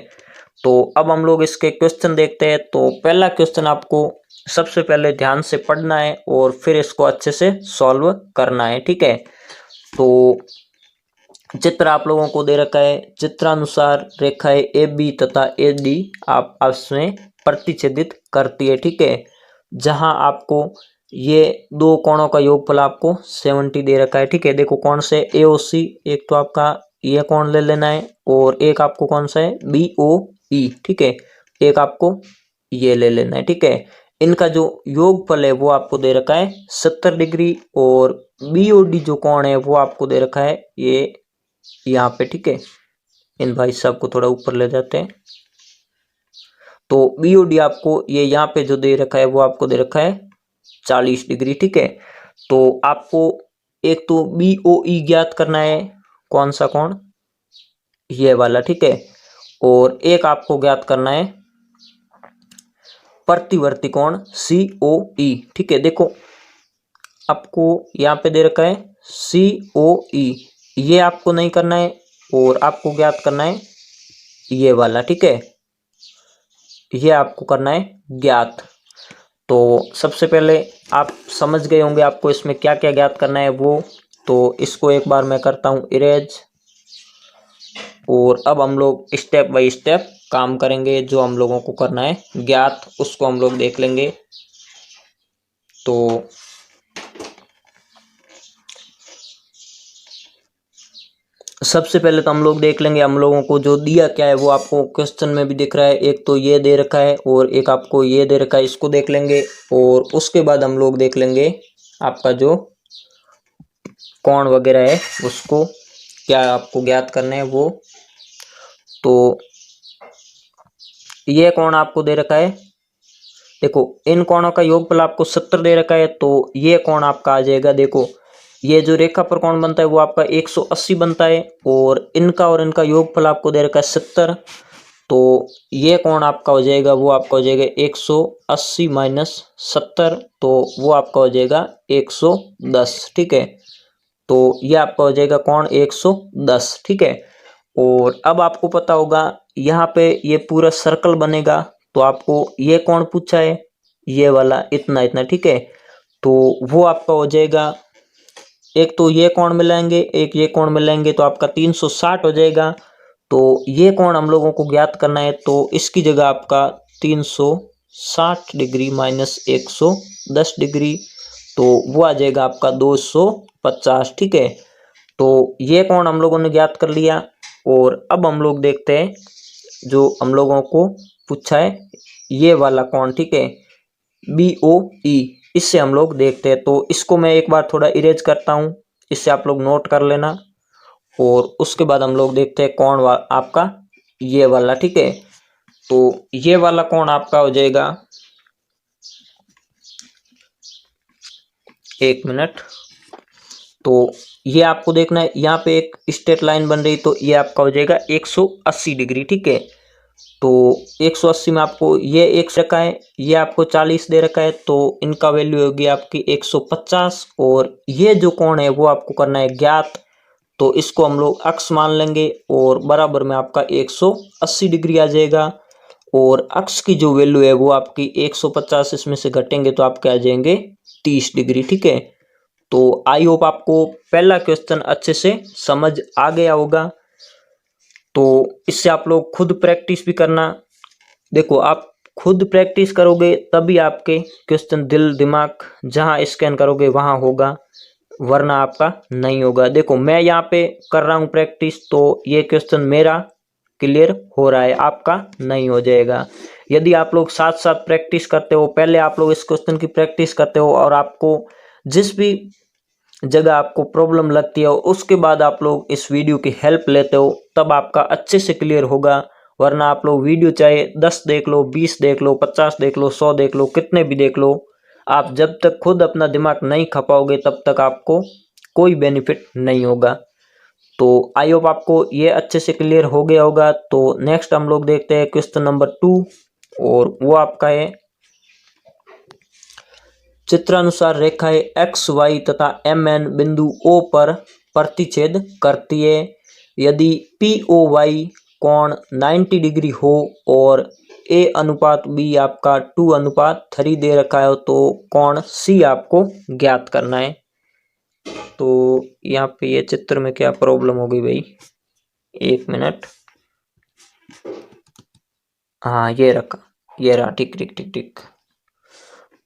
तो अब हम लोग इसके क्वेश्चन देखते हैं। तो पहला क्वेश्चन आपको सबसे पहले ध्यान से पढ़ना है और फिर इसको अच्छे से सॉल्व करना है, ठीक है। तो चित्र आप लोगों को दे रखा है, चित्रानुसार रेखाएं ए बी तथा ए डी आपस में प्रतिच्छेदित करती है, ठीक है। जहां आपको ये दो कोणों का योगफल आपको 70 दे रखा है, ठीक है। देखो कौन से AOC, एक तो आपका ये कोण ले लेना है और एक आपको कौन सा है BOE, ठीक है। एक आपको ये ले लेना है, ठीक है। इनका जो योगफल है वो आपको दे रखा है 70 डिग्री और BOD जो कोण है वो आपको दे रखा है ये यहाँ पे, ठीक है। इन भाई साहब को थोड़ा ऊपर ले जाते हैं। तो BOD आपको ये यहाँ पे जो दे रखा है वो आपको दे रखा है 40 डिग्री, ठीक है। तो आपको एक तो BOE ज्ञात करना है, कौन सा कोण, ये वाला, ठीक है। और एक आपको ज्ञात करना है प्रतिवर्ती कोण COE, ठीक है। देखो आपको यहाँ पे दे रखा है COE, ये आपको नहीं करना है और आपको ज्ञात करना है ये वाला, ठीक है। ये आपको करना है ज्ञात। तो सबसे पहले आप समझ गए होंगे आपको इसमें क्या क्या ज्ञात करना है वो। तो इसको एक बार मैं करता हूँ इरेज और अब हम लोग स्टेप बाय स्टेप काम करेंगे जो हम लोगों को करना है ज्ञात, उसको हम लोग देख लेंगे। तो सबसे पहले तो हम लोग देख लेंगे हम लोगों को जो दिया क्या है, वो आपको क्वेश्चन में भी दिख रहा है। एक तो ये दे रखा है और एक आपको ये दे रखा है, इसको देख लेंगे। और उसके बाद हम लोग देख लेंगे आपका जो कोण वगैरह है उसको क्या आपको ज्ञात करना है वो। तो ये कोण आपको दे रखा है, देखो इन कोणों का योगफल आपको 70 दे रखा है, तो ये कोण आपका आ जाएगा। देखो ये जो रेखा पर कोण बनता है वो आपका 180 बनता है और इनका योगफल आपको दे रखा है 70, तो ये कोण आपका हो जाएगा, वो आपका हो जाएगा 180 माइनस 70, तो वो आपका हो जाएगा 110। ठीक है, तो ये आपका हो जाएगा कोण 110। ठीक है, और अब आपको पता होगा यहाँ पे ये पूरा सर्कल बनेगा, तो आपको ये कोण पूछा है, ये वाला इतना इतना। ठीक है, तो वो आपका हो जाएगा, एक तो ये कोण मिलाएंगे एक ये कोण मिलाएंगे तो आपका 360 हो जाएगा। तो ये कोण हम लोगों को ज्ञात करना है, तो इसकी जगह आपका 360 डिग्री माइनस 110 डिग्री, तो वो आ जाएगा आपका 250। ठीक है, तो ये कोण हम लोगों ने ज्ञात कर लिया। और अब हम लोग देखते हैं जो हम लोगों को पूछा है ये वाला कोण। ठीक है, BOE, इससे हम लोग देखते हैं। तो इसको मैं एक बार थोड़ा इरेज करता हूँ, इससे आप लोग नोट कर लेना। और उसके बाद हम लोग देखते हैं कोण आपका ये वाला। ठीक है, तो ये वाला कोण आपका हो जाएगा, एक मिनट, तो ये आपको देखना है यहाँ पे एक स्ट्रेट लाइन बन रही, तो ये आपका हो जाएगा 180 डिग्री। ठीक है, तो 180 में आपको ये एक रखा है, ये आपको 40 दे रखा है, तो इनका वैल्यू होगी आपकी 150। और ये जो कोण है वो आपको करना है ज्ञात, तो इसको हम लोग अक्ष मान लेंगे और बराबर में आपका 180 डिग्री आ जाएगा। और अक्ष की जो वैल्यू है वो आपकी 150 इसमें से घटेंगे तो आपके आ जाएंगे 30 डिग्री। ठीक है, तो आई होप आपको पहला क्वेश्चन अच्छे से समझ आ गया होगा। तो इससे आप लोग खुद प्रैक्टिस भी करना। देखो आप खुद प्रैक्टिस करोगे तभी आपके क्वेश्चन दिल दिमाग जहां स्कैन करोगे वहां होगा, वरना आपका नहीं होगा। देखो मैं यहाँ पे कर रहा हूँ प्रैक्टिस, तो ये क्वेश्चन मेरा क्लियर हो रहा है, आपका नहीं हो जाएगा। यदि आप लोग साथ साथ प्रैक्टिस करते हो, पहले आप लोग इस क्वेश्चन की प्रैक्टिस करते हो और आपको जिस भी जगह आपको प्रॉब्लम लगती है उसके बाद आप लोग इस वीडियो की हेल्प लेते हो, तब आपका अच्छे से क्लियर होगा। वरना आप लोग वीडियो चाहे 10 देख लो, 20 देख लो, 50 देख लो, 100 देख लो, कितने भी देख लो, आप जब तक खुद अपना दिमाग नहीं खपाओगे तब तक आपको कोई बेनिफिट नहीं होगा। तो आई होप आपको ये अच्छे से क्लियर हो गया होगा। तो नेक्स्ट हम लोग देखते हैं क्वेश्चन नंबर 2, और वो आपका है चित्रानुसार रेखाएं एक्स वाई तथा MN बिंदु O पर प्रतिच्छेद करती है। यदि POY कोण 90 डिग्री हो और A अनुपात B आपका 2:3 दे रखा है, तो कोण C आपको ज्ञात करना है। तो यहाँ पे ये चित्र में क्या प्रॉब्लम हो गई भाई, एक मिनट, हाँ ये रखा, ये रहा, ठीक ठीक ठीक ठीक।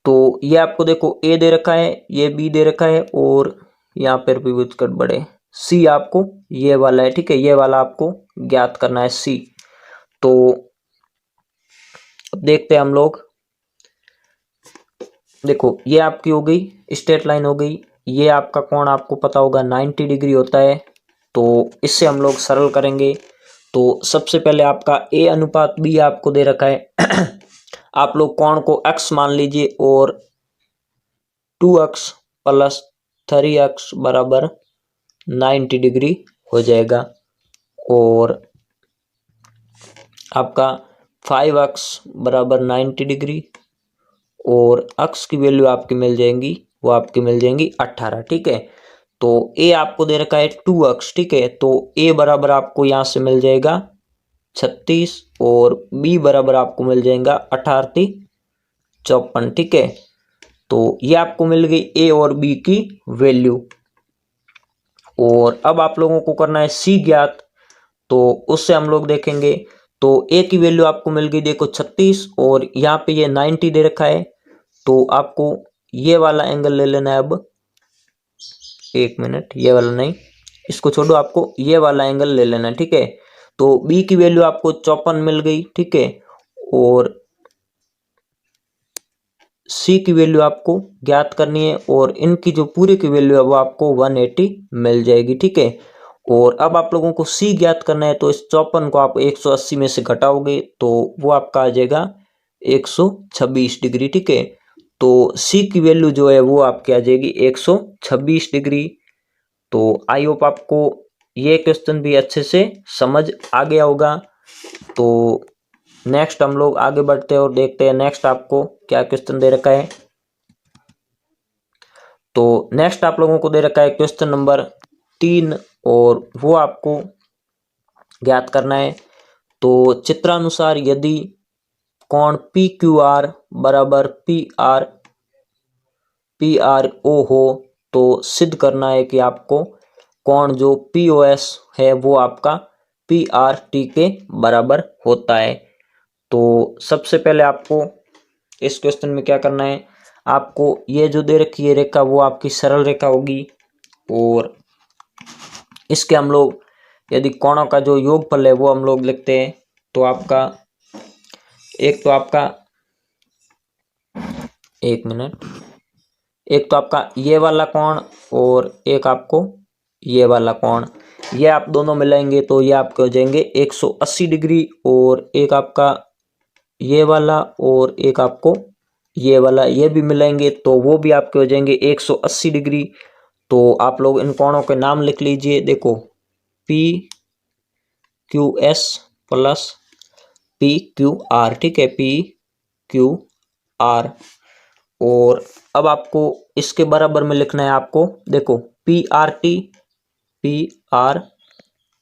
तो ये आपको देखो A दे रखा है, ये B दे रखा है, और यहाँ पर भी कुछ गड़बड़ है, C आपको ये वाला है। ठीक है, ये वाला आपको ज्ञात करना है C। तो देखते हैं हम लोग, देखो ये आपकी हो गई स्ट्रेट लाइन हो गई, ये आपका कोण आपको पता होगा 90 डिग्री होता है, तो इससे हम लोग सरल करेंगे। तो सबसे पहले आपका A अनुपात B आपको दे रखा है आप लोग कोण को x मान लीजिए और 2x प्लस 3x बराबर 90 डिग्री हो जाएगा। और आपका 5x बराबर 90 डिग्री, और x की वैल्यू आपकी मिल जाएंगी, वो आपकी मिल जाएंगी 18। ठीक है, तो A आपको दे रखा है 2x। ठीक है, तो A बराबर आपको यहाँ से मिल जाएगा 36 और B बराबर आपको मिल जाएगा 18 54। ठीक है, तो ये आपको मिल गई A और B की वैल्यू। और अब आप लोगों को करना है C ज्ञात, तो उससे हम लोग देखेंगे। तो ए की वैल्यू आपको मिल गई देखो 36 और यहाँ पे ये 90 दे रखा है। तो आपको ये वाला एंगल ले लेना है। अब एक मिनट, ये वाला नहीं, इसको छोड़ो, आपको ये वाला एंगल ले लेना है, ठीक है। तो बी की वैल्यू आपको 54 मिल गई, ठीक है। और सी की वैल्यू आपको ज्ञात करनी है और इनकी जो पूरी की वैल्यू है वो आपको 180 मिल जाएगी, ठीक है। और अब आप लोगों को सी ज्ञात करना है, तो इस 54 को आप 180 में से घटाओगे तो वो आपका आ जाएगा 126 डिग्री, ठीक है। तो सी की वैल्यू जो है वो आपकी आ जाएगी 126 डिग्री। तो आई होप आपको ये क्वेश्चन भी अच्छे से समझ आ गया होगा। तो नेक्स्ट हम लोग आगे बढ़ते हैं और देखते हैं नेक्स्ट आपको क्या क्वेश्चन दे रखा है। तो नेक्स्ट आप लोगों को दे रखा है क्वेश्चन नंबर 3 और वो आपको ज्ञात करना है। तो चित्रानुसार यदि कोण पी क्यू आर बराबर पी आर ओ हो तो सिद्ध करना है कि आपको कोण जो पी ओ एस है वो आपका पी आर टी के बराबर होता है। तो सबसे पहले आपको इस क्वेश्चन में क्या करना है, आपको ये जो दे रखी है रेखा वो आपकी सरल रेखा होगी और इसके हम लोग यदि कोणों का जो योगफल है वो हम लोग लिखते हैं तो आपका एक तो आपका एक मिनट, एक तो आपका ये वाला कोण और एक आपको ये वाला कोण, ये आप दोनों मिलाएंगे तो ये आपके हो जाएंगे 180 डिग्री और एक आपका ये वाला और एक आपको ये वाला, ये भी मिलाएंगे तो वो भी आपके हो जाएंगे 180 डिग्री। तो आप लोग इन कोणों के नाम लिख लीजिए, देखो P Q S plus P Q R, ठीक है, पी क्यू आर। और अब आपको इसके बराबर में लिखना है, आपको देखो पी आर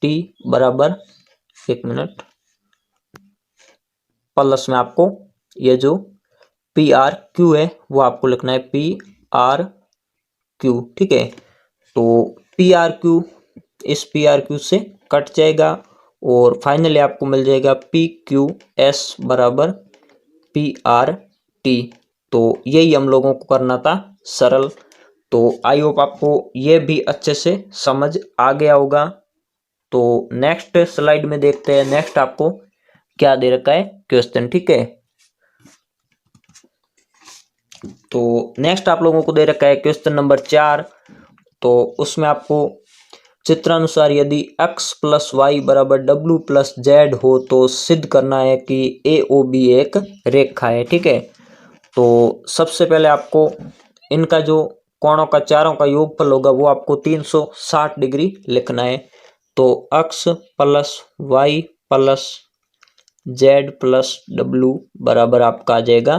टी बराबर, एक मिनट, प्लस में आपको ये जो पी आर क्यू है वो आपको लिखना है पी आर क्यू, ठीक है। तो पी आर क्यू इस पी आर क्यू से कट जाएगा और फाइनली आपको मिल जाएगा पी क्यू एस बराबर पी आर टी। तो यही हम लोगों को करना था सरल। तो आई होप आपको ये भी अच्छे से समझ आ गया होगा। तो नेक्स्ट स्लाइड में देखते हैं नेक्स्ट आपको क्या दे रखा है क्वेश्चन, ठीक है। तो नेक्स्ट आप लोगों को दे रखा है क्वेश्चन नंबर 4। तो उसमें आपको चित्रानुसार यदि x प्लस वाई बराबर w प्लस जेड हो तो सिद्ध करना है कि ए ओ बी एक रेखा है, ठीक है। तो सबसे पहले आपको इनका जो कोणों का चारों का योगफल होगा वो आपको 360 डिग्री लिखना है। तो x plus y plus z plus डब्ल्यू बराबर आपका आ जाएगा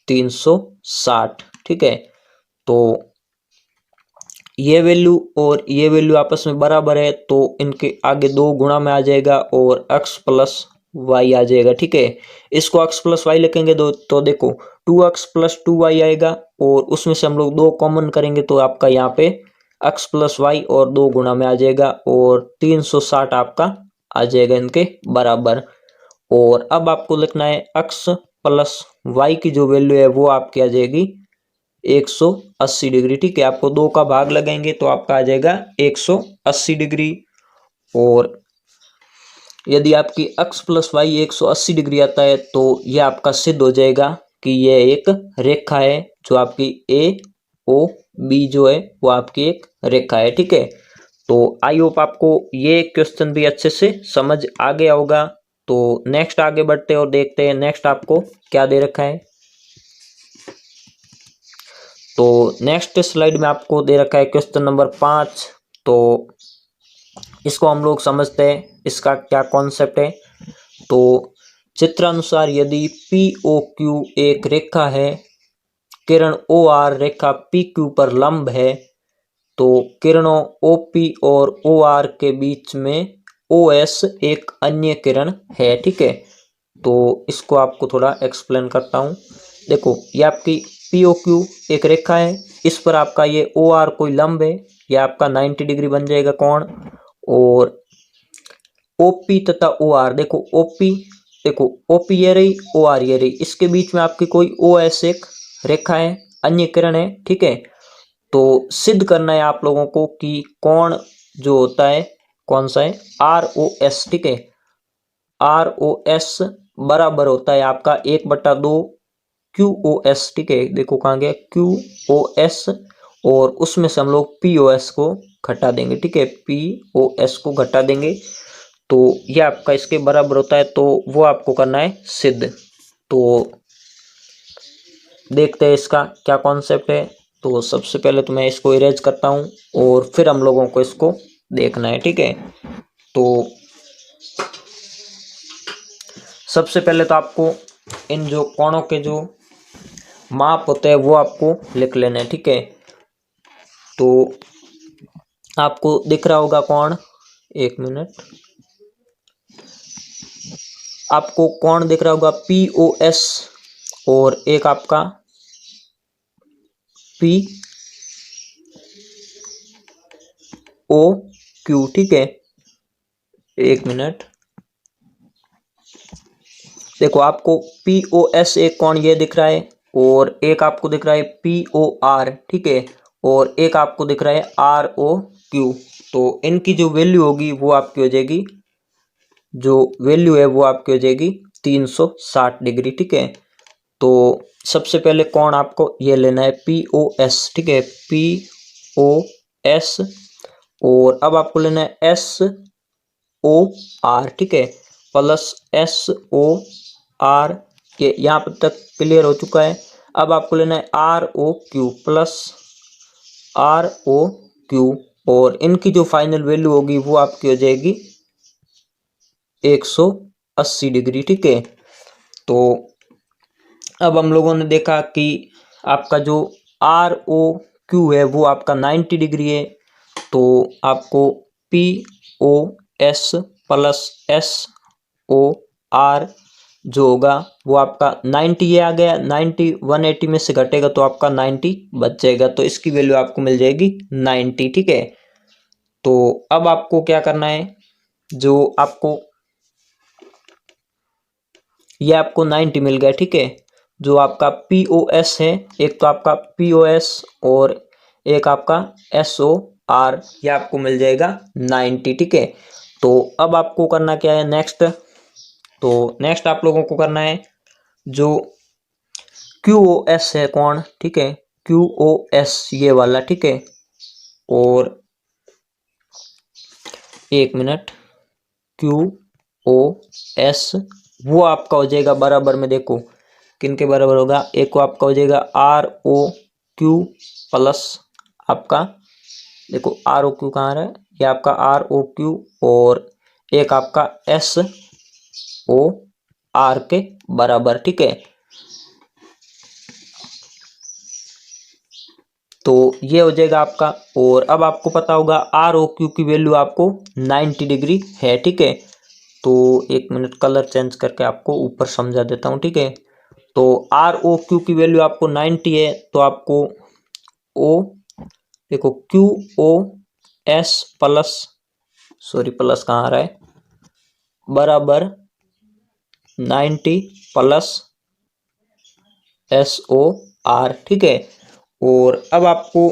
360, ठीक है। तो ये वैल्यू और ये वैल्यू आपस में बराबर है तो इनके आगे 2 गुणा में आ जाएगा और x प्लस वाई आ जाएगा, ठीक है। इसको x प्लस वाई लिखेंगे तो देखो 2x प्लस 2y आएगा और उसमें से हम लोग 2 कॉमन करेंगे तो आपका यहाँ पे x प्लस वाई और 2 गुणा में आ जाएगा और 360 आपका आ जाएगा इनके बराबर। और अब आपको लिखना है x प्लस वाई की जो वैल्यू है वो आपकी आ जाएगी 180 डिग्री, ठीक है। आपको 2 का भाग लगाएंगे तो आपका आ जाएगा 180 डिग्री। और यदि आपकी x प्लस वाई 180 डिग्री आता है तो यह आपका सिद्ध हो जाएगा कि यह एक रेखा है जो आपकी ए ओ बी जो है वो आपकी एक रेखा है, ठीक है। तो आई होप आपको ये क्वेश्चन भी अच्छे से समझ आ गया होगा। तो नेक्स्ट आगे बढ़ते हैं और देखते हैं नेक्स्ट आपको क्या दे रखा है। तो नेक्स्ट स्लाइड में आपको दे रखा है क्वेश्चन नंबर 5। तो इसको हम लोग समझते हैं इसका क्या कॉन्सेप्ट है। तो चित्रानुसार यदि पी ओ क्यू एक रेखा है, किरण ओ आर रेखा पी क्यू पर लंब है, तो किरणों ओ पी और ओ आर के बीच में ओ एस एक अन्य किरण है, ठीक है। तो इसको आपको थोड़ा एक्सप्लेन करता हूँ। देखो ये आपकी पी ओ क्यू एक रेखा है, इस पर आपका ये ओ आर कोई लंब है, ये आपका 90 डिग्री बन जाएगा कोण। और ओपी तथा ओ आर, देखो ओपी, देखो ओपी ये रही, ओ आर ये रही, इसके बीच में आपकी कोई ओ एस एक रेखा है, अन्य किरण है, ठीक है। तो सिद्ध करना है आप लोगों को कि कोण जो होता है कौन सा है, आर ओ एस, ठीक है। आर ओ एस बराबर होता है आपका 1/2 क्यू ओ एस, ठीक है। देखो कहाँ गया क्यू ओ एस, और उसमें से हम लोग पी ओ एस को घटा देंगे, ठीक है, पी ओ एस को घटा देंगे, तो ये आपका इसके बराबर होता है, तो वो आपको करना है सिद्ध। तो देखते हैं इसका क्या कॉन्सेप्ट है। तो सबसे पहले तो मैं इसको इरेज करता हूँ और फिर हम लोगों को इसको देखना है, ठीक है। तो सबसे पहले तो आपको इन जो कोणों के जो माप होते हैं वो आपको लिख लेना है, ठीक है। तो आपको दिख रहा होगा कोण, एक मिनट, आपको कोण दिख रहा होगा पी ओ एस, और एक आपका पी ओ क्यू, ठीक है। एक मिनट, देखो आपको पी ओ एस एक कोण ये दिख रहा है, और एक आपको दिख रहा है पी ओ आर, ठीक है, और एक आपको दिख रहा है आर ओ क्यू। तो इनकी जो वैल्यू होगी वो आपकी हो जाएगी, जो वैल्यू है वो आपकी हो जाएगी 360 डिग्री, ठीक है। तो सबसे पहले कोण आपको ये लेना है पी ओ एस, ठीक है, पी ओ एस, और अब आपको लेना है एस ओ आर, ठीक है, प्लस एस ओ आर, ये यहाँ पर तक क्लियर हो चुका है। अब आपको लेना है R O Q plus R O Q, और इनकी जो फाइनल वैल्यू होगी वो आपकी हो जाएगी 180 डिग्री, ठीक है। तो अब हम लोगों ने देखा कि आपका जो आर ओ क्यू है वो आपका 90 डिग्री है, तो आपको P O S plus S O R जो होगा वो आपका 90, ये आ गया 90, 180 में से घटेगा तो आपका 90 बच जाएगा, तो इसकी वैल्यू आपको मिल जाएगी 90, ठीक है। तो अब आपको क्या करना है, जो आपको ये आपको 90 मिल गया, ठीक है। जो आपका पी ओ एस है, एक तो आपका पी ओ एस और एक आपका एस ओ आर, ये आपको मिल जाएगा 90, ठीक है। तो अब आपको करना क्या है नेक्स्ट, तो नेक्स्ट आप लोगों को करना है जो क्यू ओ एस है कौन, ठीक है, क्यू ओ एस ये वाला, ठीक है, और एक मिनट, क्यू ओ एस वो आपका हो जाएगा बराबर में, देखो किन के बराबर होगा, एक को आपका हो जाएगा आर ओ क्यू प्लस आपका, देखो आर ओ क्यू कहाँ रहा है, ये आपका आर ओ क्यू, और एक आपका एस ओ आर के बराबर, ठीक है। तो ये हो जाएगा आपका, और अब आपको पता होगा आर ओ क्यू की वैल्यू आपको 90 डिग्री है, ठीक है। तो एक मिनट कलर चेंज करके आपको ऊपर समझा देता हूँ, ठीक है। तो आर ओ क्यू की वैल्यू आपको 90 है, तो आपको ओ, देखो Q O S plus, sorry plus कहाँ आ रहा है, बराबर 90 प्लस एस ओ आर, ठीक है। और अब आपको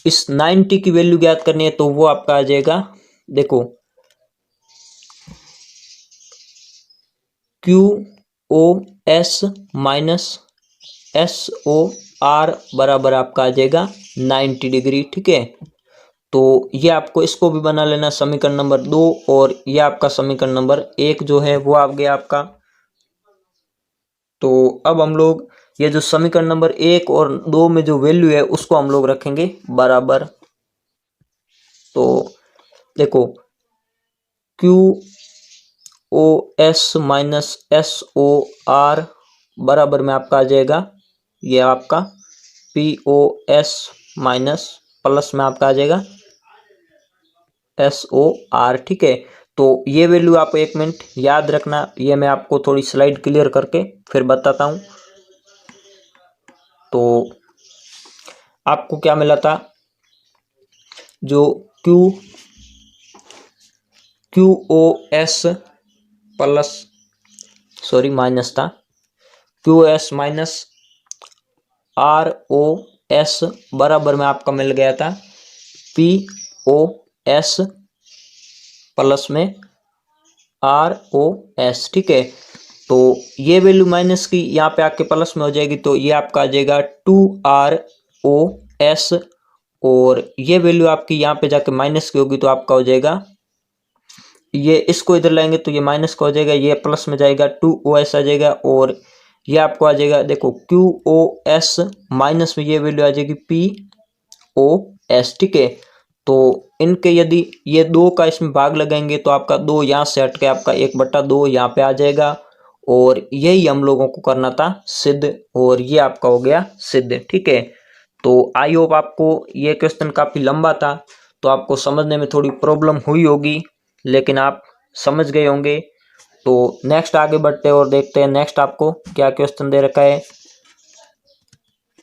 इस 90 की वैल्यू ज्ञात करनी है, तो वो आपका आ जाएगा, देखो Q O S minus S O R बराबर आपका आ जाएगा 90 डिग्री, ठीक है। तो ये आपको इसको भी बना लेना समीकरण नंबर 2, और ये आपका समीकरण नंबर 1 जो है वो आ गया आपका। तो अब हम लोग ये जो समीकरण नंबर 1 और 2 में जो वैल्यू है उसको हम लोग रखेंगे बराबर। तो देखो Q O S minus S O R बराबर में आपका आ जाएगा, ये आपका P O S minus plus में आपका आ जाएगा एस ओ आर, ठीक है। तो ये वैल्यू आप एक मिनट याद रखना, ये मैं आपको थोड़ी स्लाइड क्लियर करके फिर बताता हूँ। तो आपको क्या मिला था, जो Q QoS plus, sorry minus था, QoS माइनस ROS बराबर में आपका मिल गया था POS प्लस में ROS। ठीक है, तो ये वैल्यू माइनस की यहाँ पे आके प्लस में हो जाएगी, तो ये आपका आ जाएगा 2ROS, और ये वैल्यू आपकी यहाँ पे जाके माइनस की होगी तो आपका हो जाएगा, ये इसको इधर लाएंगे तो ये माइनस का हो जाएगा, ये प्लस में जाएगा 2OS आ जाएगा, और ये आपको आ जाएगा देखो QoS माइनस में ये वैल्यू आ जाएगी POS। ठीक है, तो इनके यदि ये दो का इसमें भाग लगाएंगे तो आपका 2 यहाँ से हट के आपका 1/2 यहाँ पे आ जाएगा, और यही हम लोगों को करना था सिद्ध, और ये आपका हो गया सिद्ध। ठीक है, तो आई होप आपको ये क्वेश्चन काफी लंबा था तो आपको समझने में थोड़ी प्रॉब्लम हुई होगी, लेकिन आप समझ गए होंगे। तो नेक्स्ट आगे बढ़ते हैं और देखते हैं नेक्स्ट आपको क्या क्वेश्चन दे रखा है।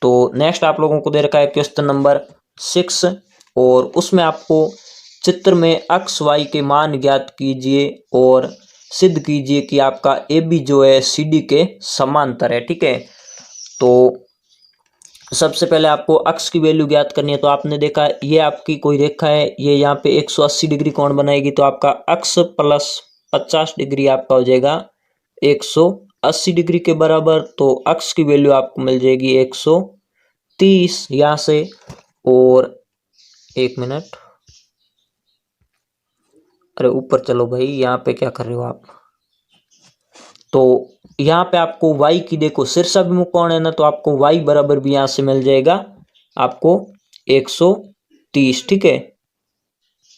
तो नेक्स्ट आप लोगों को दे रखा है क्वेश्चन नंबर 6, और उसमें आपको चित्र में x y के मान ज्ञात कीजिए और सिद्ध कीजिए कि आपका AB जो है CD के समांतर है। ठीक है, तो सबसे पहले आपको अक्ष की वैल्यू ज्ञात करनी है। तो आपने देखा ये आपकी कोई रेखा है, ये यहाँ पे 180 डिग्री कोण बनाएगी, तो आपका अक्ष प्लस 50 डिग्री आपका हो जाएगा 180 डिग्री के बराबर। तो अक्ष की वैल्यू आपको मिल जाएगी 130 यहाँ से, और एक मिनट, अरे ऊपर चलो भाई, यहाँ पे क्या कर रहे हो आप। तो यहाँ पे आपको y की देखो शीर्षाभिमुख कोण है ना, तो आपको y बराबर भी यहाँ से मिल जाएगा आपको 130। ठीक है,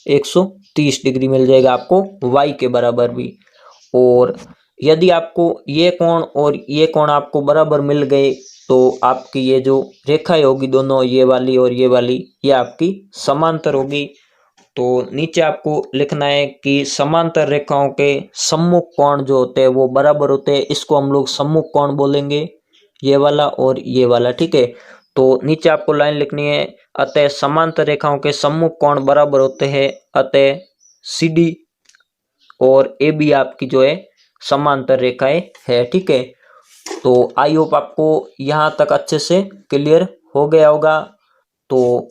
130 डिग्री मिल जाएगा आपको y के बराबर भी। और यदि आपको ये कोण और ये कोण आपको बराबर मिल गए तो आपकी ये जो रेखाएं होगी दोनों, ये वाली और ये वाली, ये आपकी समांतर होगी। तो नीचे आपको लिखना है कि समांतर रेखाओं के सम्मुख कोण जो होते हैं वो बराबर होते हैं, इसको हम लोग सम्मुख कोण बोलेंगे, ये वाला और ये वाला। ठीक है, तो नीचे आपको लाइन लिखनी है, अतः समांतर रेखाओं के सम्मुख कोण बराबर होते हैं, अतः CD और AB आपकी जो है समांतर रेखाएं है। ठीक है, तो आई होप आपको यहाँ तक अच्छे से क्लियर हो गया होगा। तो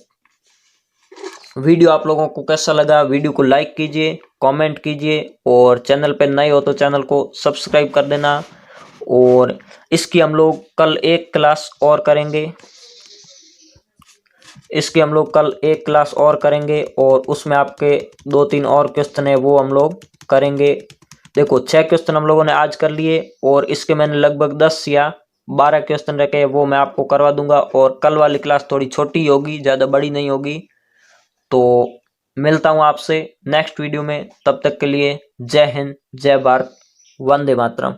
वीडियो आप लोगों को कैसा लगा, वीडियो को लाइक कीजिए, कमेंट कीजिए, और चैनल पे नए हो तो चैनल को सब्सक्राइब कर देना। और इसकी हम लोग कल एक क्लास और करेंगे, और उसमें आपके 2-3 और क्वेश्चन है वो हम लोग करेंगे। देखो 6 क्वेश्चन हम लोगों ने आज कर लिए, और इसके मैंने लगभग 10 या 12 क्वेश्चन रखे हैं, वो मैं आपको करवा दूंगा। और कल वाली क्लास थोड़ी छोटी होगी, ज़्यादा बड़ी नहीं होगी। तो मिलता हूँ आपसे नेक्स्ट वीडियो में, तब तक के लिए जय हिंद, जय भारत, वंदे मातरम।